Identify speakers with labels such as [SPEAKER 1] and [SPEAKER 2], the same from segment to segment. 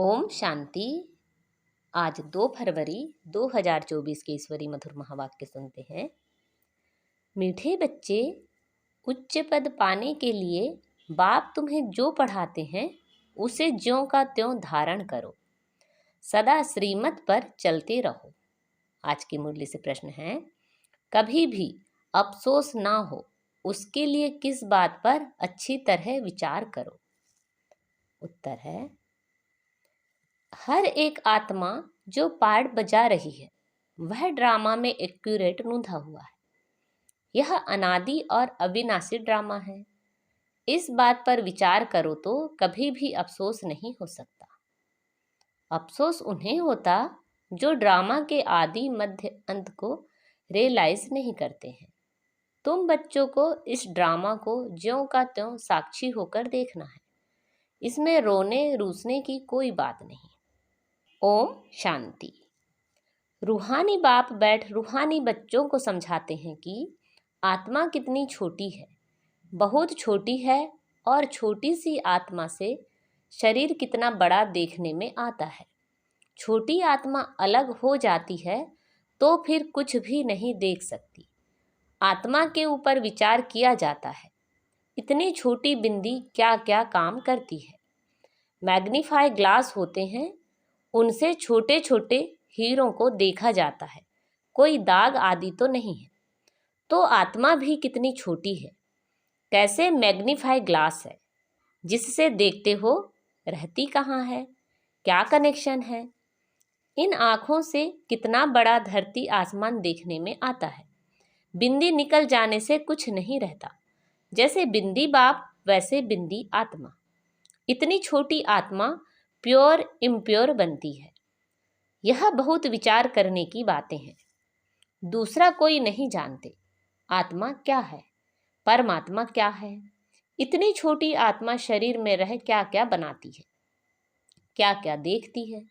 [SPEAKER 1] ओम शांति। आज 2 फरवरी 2024 के ईश्वरी मधुर महावाक्य सुनते हैं। मीठे बच्चे, उच्च पद पाने के लिए बाप तुम्हें जो पढ़ाते हैं उसे ज्यों का त्यों धारण करो, सदा श्रीमत पर चलते रहो। आज की मुरली से प्रश्न है, कभी भी अफसोस ना हो उसके लिए किस बात पर अच्छी तरह विचार करो। उत्तर है, हर एक आत्मा जो पार्ट बजा रही है वह ड्रामा में एक्यूरेट नूंधा हुआ है। यह अनादि और अविनाशी ड्रामा है। इस बात पर विचार करो तो कभी भी अफसोस नहीं हो सकता। अफसोस उन्हें होता जो ड्रामा के आदि मध्य अंत को रियलाइज नहीं करते हैं। तुम बच्चों को इस ड्रामा को ज्यों का त्यों साक्षी होकर देखना है। इसमें रोने रूसने की कोई बात नहीं। ओम शांति। रूहानी बाप बैठ रूहानी बच्चों को समझाते हैं कि आत्मा कितनी छोटी है, बहुत छोटी है, और छोटी सी आत्मा से शरीर कितना बड़ा देखने में आता है। छोटी आत्मा अलग हो जाती है तो फिर कुछ भी नहीं देख सकती। आत्मा के ऊपर विचार किया जाता है, इतनी छोटी बिंदी क्या क्या काम करती है। मैग्नीफाई ग्लास होते हैं, उनसे छोटे छोटे हीरों को देखा जाता है, कोई दाग आदि तो नहीं है। तो आत्मा भी कितनी छोटी है, कैसे मैग्नीफाई ग्लास है, जिससे देखते हो रहती कहाँ है, क्या कनेक्शन है। इन आँखों से कितना बड़ा धरती आसमान देखने में आता है। बिंदी निकल जाने से कुछ नहीं रहता। जैसे बिंदी बाप वैसे बिंदी आत्मा। इतनी छोटी आत्मा प्योर इम्प्योर बनती है। यह बहुत विचार करने की बातें हैं। दूसरा कोई नहीं जानते आत्मा क्या है, परमात्मा क्या है। इतनी छोटी आत्मा शरीर में रह क्या क्या बनाती है, क्या क्या देखती है।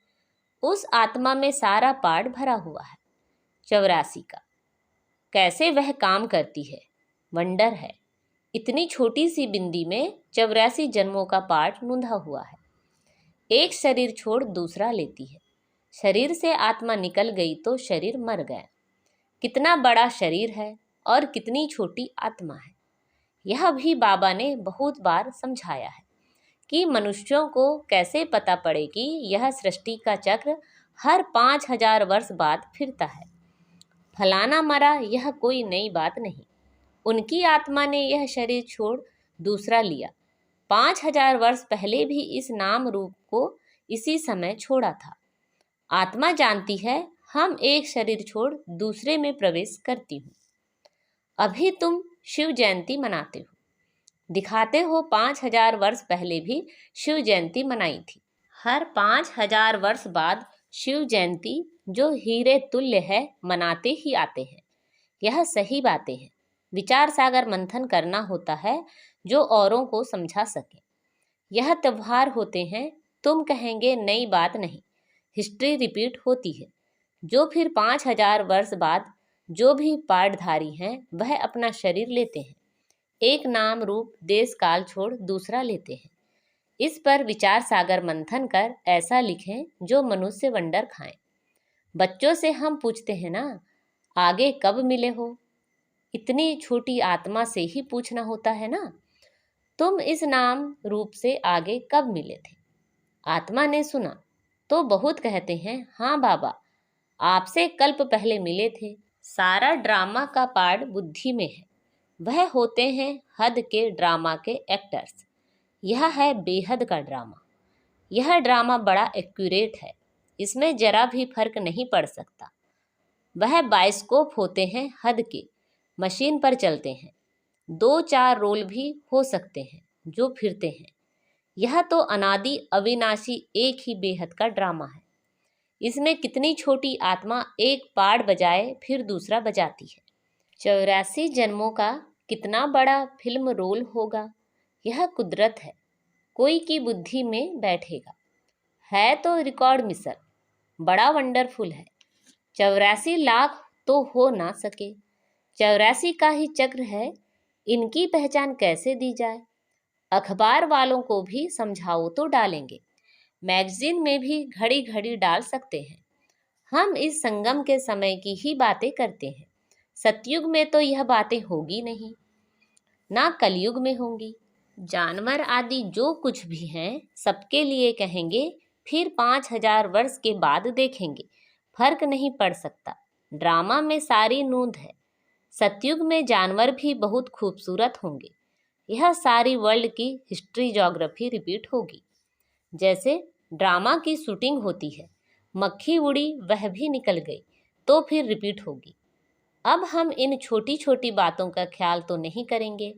[SPEAKER 1] उस आत्मा में सारा पार्ट भरा हुआ है 84 का। कैसे वह काम करती है, वंडर है। इतनी छोटी सी बिंदी में 84 जन्मों का पार्ट नूंधा हुआ है। एक शरीर छोड़ दूसरा लेती है। शरीर से आत्मा निकल गई तो शरीर मर गया। कितना बड़ा शरीर है और कितनी छोटी आत्मा है। यह भी बाबा ने बहुत बार समझाया है कि मनुष्यों को कैसे पता पड़े कि यह सृष्टि का चक्र हर 5000 वर्ष बाद फिरता है। फलाना मरा, यह कोई नई बात नहीं। उनकी आत्मा ने यह शरीर छोड़ दूसरा लिया। 5000 वर्ष पहले भी इस नाम रूप को इसी समय छोड़ा था। आत्मा जानती है हम एक शरीर छोड़ दूसरे में प्रवेश करती हूँ। अभी तुम शिव जयंती मनाते हो, दिखाते हो 5000 वर्ष पहले भी शिव जयंती मनाई थी। हर 5000 वर्ष बाद शिव जयंती जो हीरे तुल्य है मनाते ही आते हैं। यह सही बातें हैं। विचार सागर मंथन करना होता है जो औरों को समझा सके। यह त्योहार होते हैं, तुम कहेंगे नई बात नहीं, हिस्ट्री रिपीट होती है। जो फिर 5000 वर्ष बाद जो भी पार्टधारी हैं वह अपना शरीर लेते हैं। एक नाम रूप देश काल छोड़ दूसरा लेते हैं। इस पर विचार सागर मंथन कर ऐसा लिखें जो मनुष्य वंडर खाएं। बच्चों से हम पूछते हैं ना, आगे कब मिले हो। इतनी छोटी आत्मा से ही पूछना होता है ना, तुम इस नाम रूप से आगे कब मिले थे। आत्मा ने सुना तो बहुत कहते हैं, हाँ बाबा आपसे कल्प पहले मिले थे। सारा ड्रामा का पार्ट बुद्धि में है। वह होते हैं हद के ड्रामा के एक्टर्स। यह है बेहद का ड्रामा। यह ड्रामा बड़ा एक्यूरेट है, इसमें जरा भी फर्क नहीं पड़ सकता। वह बाइस्कोप होते हैं हद के, मशीन पर चलते हैं। 2-4 रोल भी हो सकते हैं जो फिरते हैं। यह तो अनादि अविनाशी एक ही बेहद का ड्रामा है। इसमें कितनी छोटी आत्मा एक पार्ट बजाए फिर दूसरा बजाती है। 84 जन्मों का कितना बड़ा फिल्म रोल होगा। यह कुदरत है, कोई की बुद्धि में बैठेगा। है तो रिकॉर्ड मिसल, बड़ा वंडरफुल है। 84 लाख तो हो ना सके। 84 का ही चक्र है, इनकी पहचान कैसे दी जाए। अखबार वालों को भी समझाओ तो डालेंगे। मैगजीन में भी घड़ी घड़ी डाल सकते हैं। हम इस संगम के समय की ही बातें करते हैं। सतयुग में तो यह बातें होगी नहीं, ना कलयुग में होंगी। जानवर आदि जो कुछ भी हैं सबके लिए कहेंगे, फिर 5,000 वर्ष के बाद देखेंगे, फर्क नहीं पड़ सकता। ड्रामा में सारी नूंद है। सतयुग में जानवर भी बहुत खूबसूरत होंगे। यह सारी वर्ल्ड की हिस्ट्री ज्योग्राफी रिपीट होगी। जैसे ड्रामा की शूटिंग होती है, मक्खी उड़ी वह भी निकल गई, तो फिर रिपीट होगी। अब हम इन छोटी छोटी बातों का ख्याल तो नहीं करेंगे।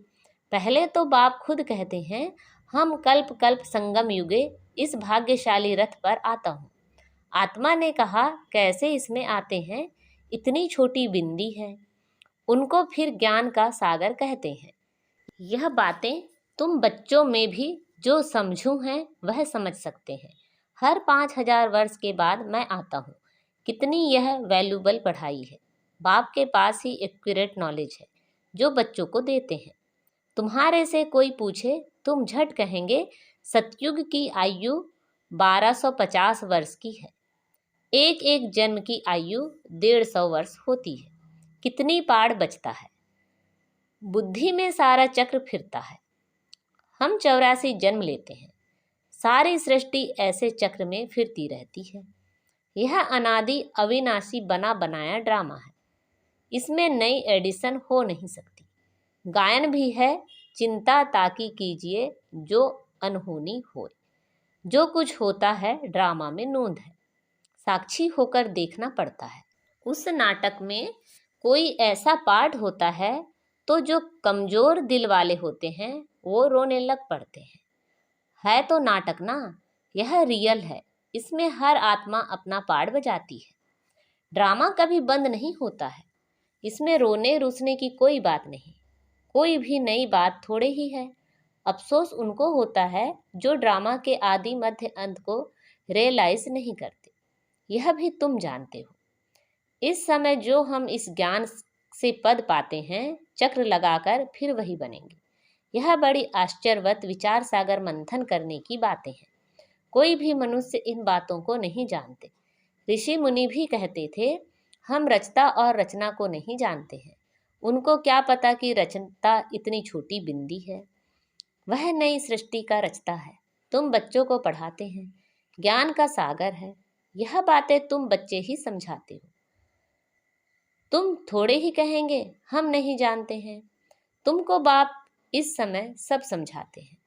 [SPEAKER 1] पहले तो बाप खुद कहते हैं, हम कल्प कल्प संगम युगे इस भाग्यशाली रथ पर आता हूँ। आत्मा ने कहा, कैसे इसमें आते हैं, इतनी छोटी बिंदी है। उनको फिर ज्ञान का सागर कहते हैं। यह बातें तुम बच्चों में भी जो समझू हैं वह समझ सकते हैं। हर 5,000 वर्ष के बाद मैं आता हूँ। कितनी यह वैल्यूबल पढ़ाई है। बाप के पास ही एक्यूरेट नॉलेज है जो बच्चों को देते हैं। तुम्हारे से कोई पूछे, तुम झट कहेंगे सतयुग की आयु 1250 वर्ष की है। एक एक जन्म की आयु 150 वर्ष होती है। कितनी पाड़ बचता है। बुद्धि में सारा चक्र फिरता है। हम 84 जन्म लेते हैं। सारी सृष्टि ऐसे चक्र में फिरती रहती है। यह अनादि अविनाशी बना बनाया ड्रामा है। इसमें नई एडिशन हो नहीं सकती। गायन भी है, चिंता ताकि कीजिए जो अनहोनी होए। जो कुछ होता है ड्रामा में नूंद है, साक्षी होकर देखना पड़ता है। उस नाटक में कोई ऐसा पार्ट होता है तो जो कमजोर दिल वाले होते हैं वो रोने लग पड़ते हैं। है तो नाटक ना, यह रियल है। इसमें हर आत्मा अपना पार्ट बजाती है। ड्रामा कभी बंद नहीं होता है। इसमें रोने रुसने की कोई बात नहीं। कोई भी नई बात थोड़े ही है। अफसोस उनको होता है जो ड्रामा के आदि मध्य अंत को रियलाइज नहीं करते। यह भी तुम जानते हो। इस समय जो हम इस ज्ञान से पद पाते हैं, चक्र लगाकर फिर वही बनेंगे। यह बड़ी आश्चर्यवत विचार सागर मंथन करने की बातें हैं। कोई भी मनुष्य इन बातों को नहीं जानते। ऋषि मुनि भी कहते थे, हम रचता और रचना को नहीं जानते हैं। उनको क्या पता कि रचना इतनी छोटी बिंदी है। वह नई सृष्टि का रचता है। तुम बच्चों को पढ़ाते हैं, ज्ञान का सागर है। यह बातें तुम बच्चे ही समझाते हो। तुम थोड़े ही कहेंगे हम नहीं जानते हैं। तुमको बाप इस समय सब समझाते हैं।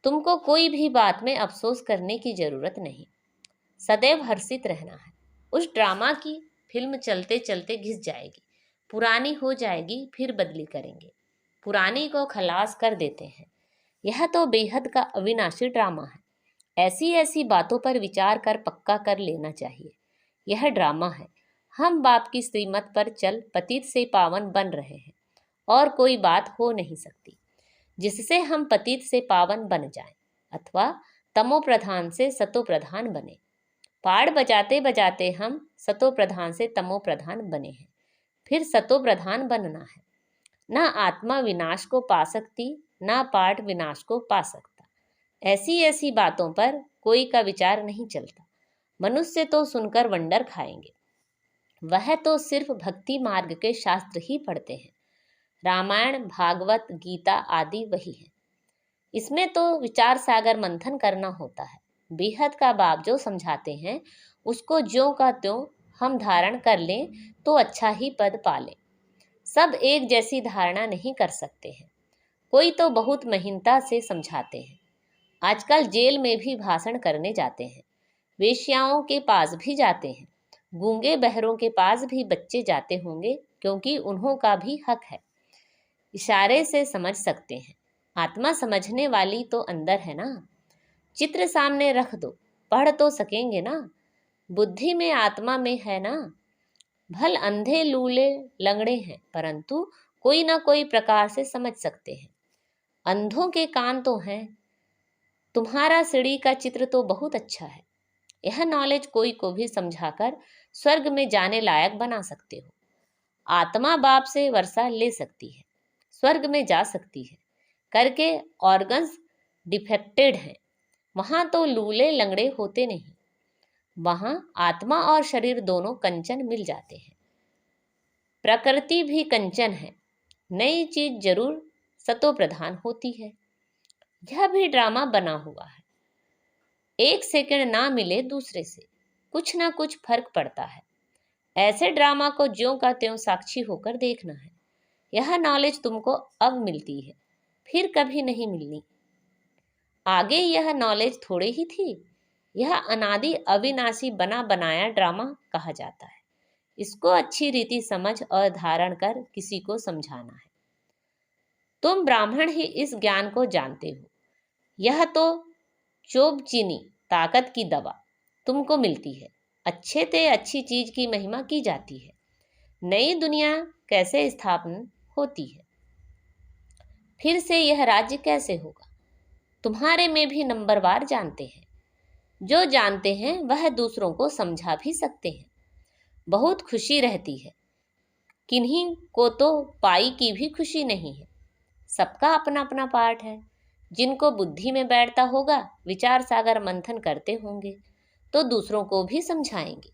[SPEAKER 1] तुमको कोई भी बात में अफसोस करने की जरूरत नहीं। सदैव हर्षित रहना है। उस ड्रामा की फिल्म चलते चलते घिस जाएगी, पुरानी हो जाएगी, फिर बदली करेंगे। पुरानी को खलास कर देते हैं। यह तो बेहद का अविनाशी ड्रामा है। ऐसी ऐसी बातों पर विचार कर पक्का कर लेना चाहिए। यह ड्रामा है। हम बाप की श्रीमत पर चल पतित से पावन बन रहे हैं और कोई बात हो नहीं सकती जिससे हम पतित से पावन बन जाएं अथवा तमो प्रधान से सतो प्रधान बने। पाड़ बजाते बजाते हम सतो प्रधान से तमो प्रधान बने हैं, फिर सतो प्रधान बनना है। ना आत्मा विनाश को पा सकती, ना पाठ विनाश को पा सकता। ऐसी ऐसी बातों पर कोई का विचार नहीं चलता। मनुष्य तो सुनकर वंडर खाएंगे। वह तो सिर्फ भक्ति मार्ग के शास्त्र ही पढ़ते हैं। रामायण, भागवत, गीता आदि वही है। इसमें तो विचार सागर मंथन करना होता है। बेहद का बाप जो समझाते हैं उसको ज्यों का त्यों हम धारण कर लें तो अच्छा ही पद पा लें। सब एक जैसी धारणा नहीं कर सकते हैं। कोई तो बहुत महीनता से समझाते हैं। आजकल जेल में भी भाषण करने जाते हैं। वेश्याओं के पास भी जाते हैं। गूंगे बहरों के पास भी बच्चे जाते होंगे, क्योंकि उन्हों का भी हक है। इशारे से समझ सकते हैं। आत्मा समझने वाली तो अंदर है ना। चित्र सामने रख दो, पढ़ तो सकेंगे ना। बुद्धि में आत्मा में है ना। भल अंधे लूले लंगड़े हैं, परंतु कोई ना कोई प्रकार से समझ सकते हैं। अंधों के कान तो हैं। तुम्हारा सीढ़ी का चित्र तो बहुत अच्छा है। यह नॉलेज कोई को भी समझाकर स्वर्ग में जाने लायक बना सकते हो। आत्मा बाप से वर्षा ले सकती है, स्वर्ग में जा सकती है, करके ऑर्गन्स डिफेक्टेड हैं। वहाँ तो लूले लंगड़े होते नहीं, वहाँ आत्मा और शरीर दोनों कंचन मिल जाते हैं। प्रकृति भी कंचन है, नई चीज जरूर सतो प्रधान होती है। यह भी ड्रामा बना हुआ है। एक सेकंड ना मिले दूसरे से, कुछ ना कुछ फर्क पड़ता है। ऐसे ड्रामा को ज्यों का त्यों साक्षी होकर देखना है। यह नॉलेज तुमको अब मिलती है, फिर कभी नहीं मिलनी। आगे यह नॉलेज थोड़े ही थी। यह अनादि अविनाशी बना बनाया ड्रामा कहा जाता है। इसको अच्छी रीति समझ और धारण कर किसी को समझाना है। तुम ब्राह्मण ही इस ज्ञान को जानते हो। यह तो चोबचीनी ताकत की दवा तुमको मिलती है। अच्छे ते अच्छी चीज की महिमा की जाती है। नई दुनिया कैसे स्थापन होती है, फिर से यह राज्य कैसे होगा, तुम्हारे में भी नंबरवार जानते हैं। जो जानते हैं वह दूसरों को समझा भी सकते हैं। बहुत खुशी रहती है। किन्हीं को तो पाई की भी खुशी नहीं है। सबका अपना अपना पाठ है। जिनको बुद्धि में बैठता होगा, विचार सागर मंथन करते होंगे तो दूसरों को भी समझाएंगे।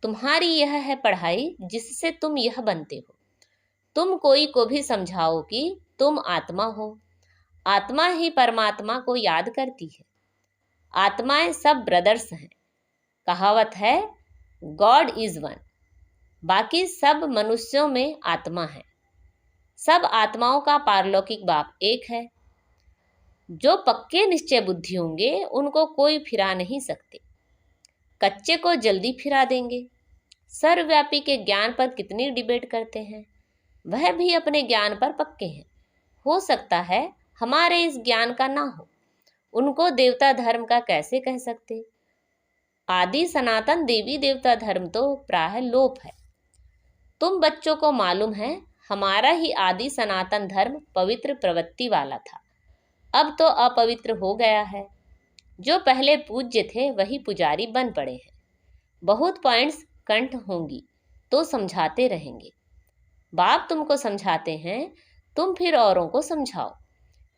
[SPEAKER 1] तुम्हारी यह है पढ़ाई जिससे तुम यह बनते हो। तुम कोई को भी समझाओ कि तुम आत्मा हो। आत्मा ही परमात्मा को याद करती है। आत्माएं सब ब्रदर्स हैं। कहावत है, गॉड इज वन। बाकी सब मनुष्यों में आत्मा है। सब आत्माओं का पारलौकिक बाप एक है। जो पक्के निश्चय बुद्धि होंगे उनको कोई फिरा नहीं सकते। कच्चे को जल्दी फिरा देंगे। सर्वव्यापी के ज्ञान पर कितनी डिबेट करते हैं। वह भी अपने ज्ञान पर पक्के हैं। हो सकता है हमारे इस ज्ञान का ना हो। उनको देवता धर्म का कैसे कह सकते। आदि सनातन देवी देवता धर्म तो प्राय लोप है। तुम बच्चों को मालूम है हमारा ही आदि सनातन धर्म पवित्र प्रवृत्ति वाला था। अब तो अपवित्र हो गया है। जो पहले पूज्य थे वही पुजारी बन पड़े हैं। बहुत पॉइंट्स कंठ होंगी तो समझाते रहेंगे। बाप तुमको समझाते हैं, तुम फिर औरों को समझाओ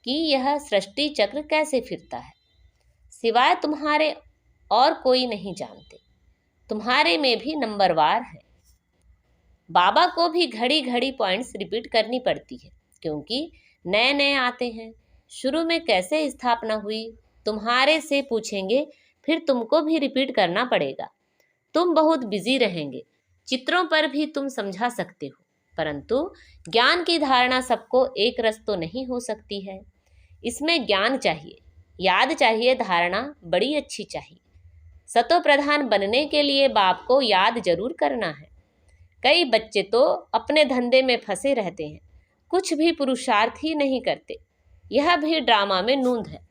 [SPEAKER 1] कि यह सृष्टि चक्र कैसे फिरता है। सिवाय तुम्हारे और कोई नहीं जानते। तुम्हारे में भी नंबरवार है। बाबा को भी घड़ी घड़ी पॉइंट्स रिपीट करनी पड़ती है, क्योंकि नए नए आते हैं। शुरू में कैसे स्थापना हुई तुम्हारे से पूछेंगे, फिर तुमको भी रिपीट करना पड़ेगा। तुम बहुत बिजी रहेंगे। चित्रों पर भी तुम समझा सकते हो, परंतु ज्ञान की धारणा सबको एक रस तो नहीं हो सकती है। इसमें ज्ञान चाहिए, याद चाहिए, धारणा बड़ी अच्छी चाहिए। सतो प्रधान बनने के लिए बाप को याद जरूर करना है। कई बच्चे तो अपने धंधे में फंसे रहते हैं, कुछ भी पुरुषार्थ ही नहीं करते। यह भी ड्रामा में नूंद है।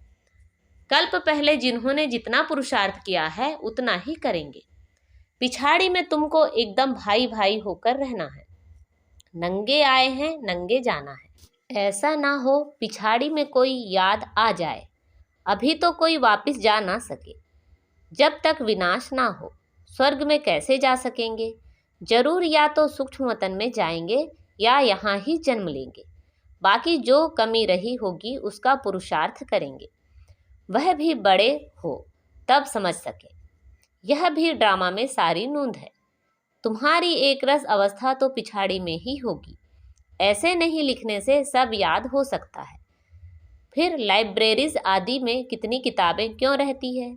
[SPEAKER 1] कल्प पहले जिन्होंने जितना पुरुषार्थ किया है उतना ही करेंगे। पिछाड़ी में तुमको एकदम भाई भाई होकर रहना है। नंगे आए हैं नंगे जाना है। ऐसा ना हो पिछाड़ी में कोई याद आ जाए। अभी तो कोई वापस जा ना सके। जब तक विनाश ना हो स्वर्ग में कैसे जा सकेंगे। जरूर या तो सूक्ष्म वतन में जाएंगे या यहाँ ही जन्म लेंगे। बाकी जो कमी रही होगी उसका पुरुषार्थ करेंगे। वह भी बड़े हो तब समझ सके। यह भी ड्रामा में सारी नूंद है। तुम्हारी एक रस अवस्था तो पिछाड़ी में ही होगी। ऐसे नहीं लिखने से सब याद हो सकता है। फिर लाइब्रेरीज आदि में कितनी किताबें क्यों रहती है।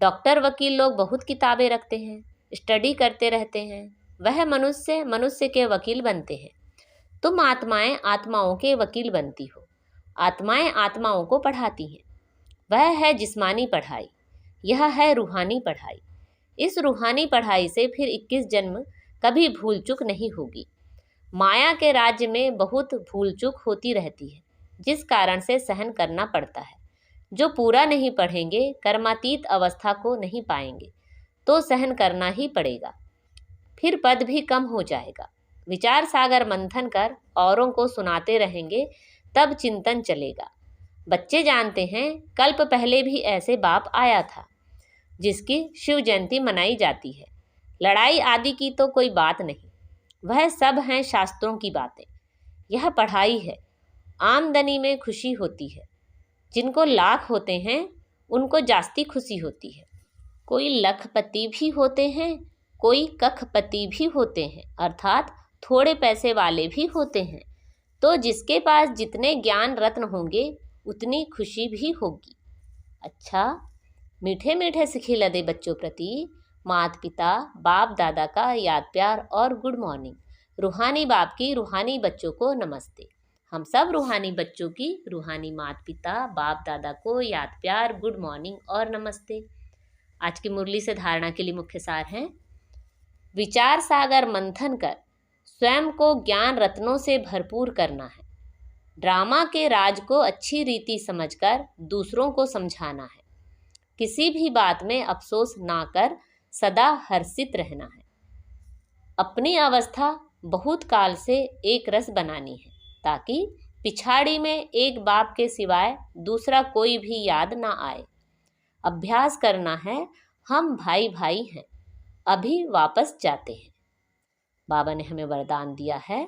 [SPEAKER 1] डॉक्टर वकील लोग बहुत किताबें रखते हैं, स्टडी करते रहते हैं। वह मनुष्य मनुष्य के वकील बनते हैं। तुम आत्माएं आत्माओं के वकील बनती हो। आत्माएं आत्माओं को पढ़ाती हैं। वह है जिस्मानी पढ़ाई, यह है रूहानी पढ़ाई। इस रूहानी पढ़ाई से फिर 21 जन्म कभी भूल चूक नहीं होगी। माया के राज्य में बहुत भूल चूक होती रहती है, जिस कारण से सहन करना पड़ता है। जो पूरा नहीं पढ़ेंगे, कर्मातीत अवस्था को नहीं पाएंगे, तो सहन करना ही पड़ेगा। फिर पद भी कम हो जाएगा। विचार सागर मंथन कर औरों को सुनाते रहेंगे, तब चिंतन चलेगा। बच्चे जानते हैं कल्प पहले भी ऐसे बाप आया था जिसकी शिव जयंती मनाई जाती है। लड़ाई आदि की तो कोई बात नहीं, वह सब हैं शास्त्रों की बातें। यह पढ़ाई है। आमदनी में खुशी होती है। जिनको लाख होते हैं उनको जास्ती खुशी होती है। कोई लखपति भी होते हैं, कोई कखपति भी होते हैं, अर्थात थोड़े पैसे वाले भी होते हैं। तो जिसके पास जितने ज्ञान रत्न होंगे उतनी खुशी भी होगी। अच्छा, मीठे मीठे से खिलदे बच्चों प्रति माता पिता बाप दादा का याद प्यार और गुड मॉर्निंग। रूहानी बाप की रूहानी बच्चों को नमस्ते। हम सब रूहानी बच्चों की रूहानी माता पिता बाप दादा को याद प्यार गुड मॉर्निंग और नमस्ते। आज की मुरली से धारणा के लिए मुख्य सार हैं। विचार सागर मंथन कर स्वयं को ज्ञान रत्नों से भरपूर करना है। ड्रामा के राज को अच्छी रीति समझकर दूसरों को समझाना है। किसी भी बात में अफसोस ना कर सदा हर्षित रहना है। अपनी अवस्था बहुत काल से एक रस बनानी है, ताकि पिछाड़ी में एक बाप के सिवाय दूसरा कोई भी याद ना आए। अभ्यास करना है, हम भाई भाई हैं, अभी वापस जाते हैं। बाबा ने हमें वरदान दिया है,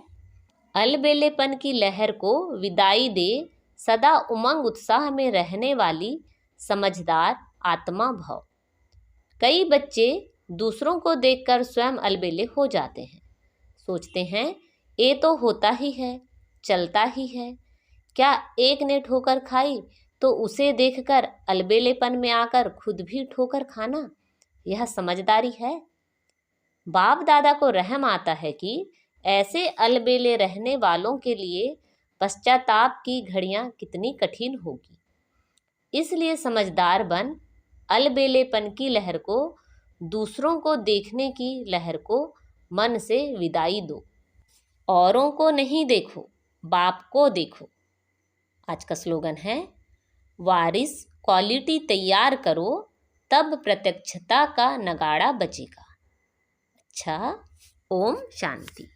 [SPEAKER 1] अलबेलेपन की लहर को विदाई दे, सदा उमंग उत्साह में रहने वाली समझदार आत्मा भव। कई बच्चे दूसरों को देखकर स्वयं अलबेले हो जाते हैं। सोचते हैं ये तो होता ही है, चलता ही है। क्या एक ने ठोकर खाई तो उसे देखकर अलबेलेपन में आकर खुद भी ठोकर खाना, यह समझदारी है? बाप दादा को रहम आता है कि ऐसे अलबेले रहने वालों के लिए पश्चाताप की घड़ियां कितनी कठिन होगी। इसलिए समझदार बन अलबेलेपन की लहर को, दूसरों को देखने की लहर को मन से विदाई दो। औरों को नहीं देखो, बाप को देखो। आज का स्लोगन है, वारिस क्वालिटी तैयार करो, तब प्रत्यक्षता का नगाड़ा बजेगा। अच्छा, ओम शांति।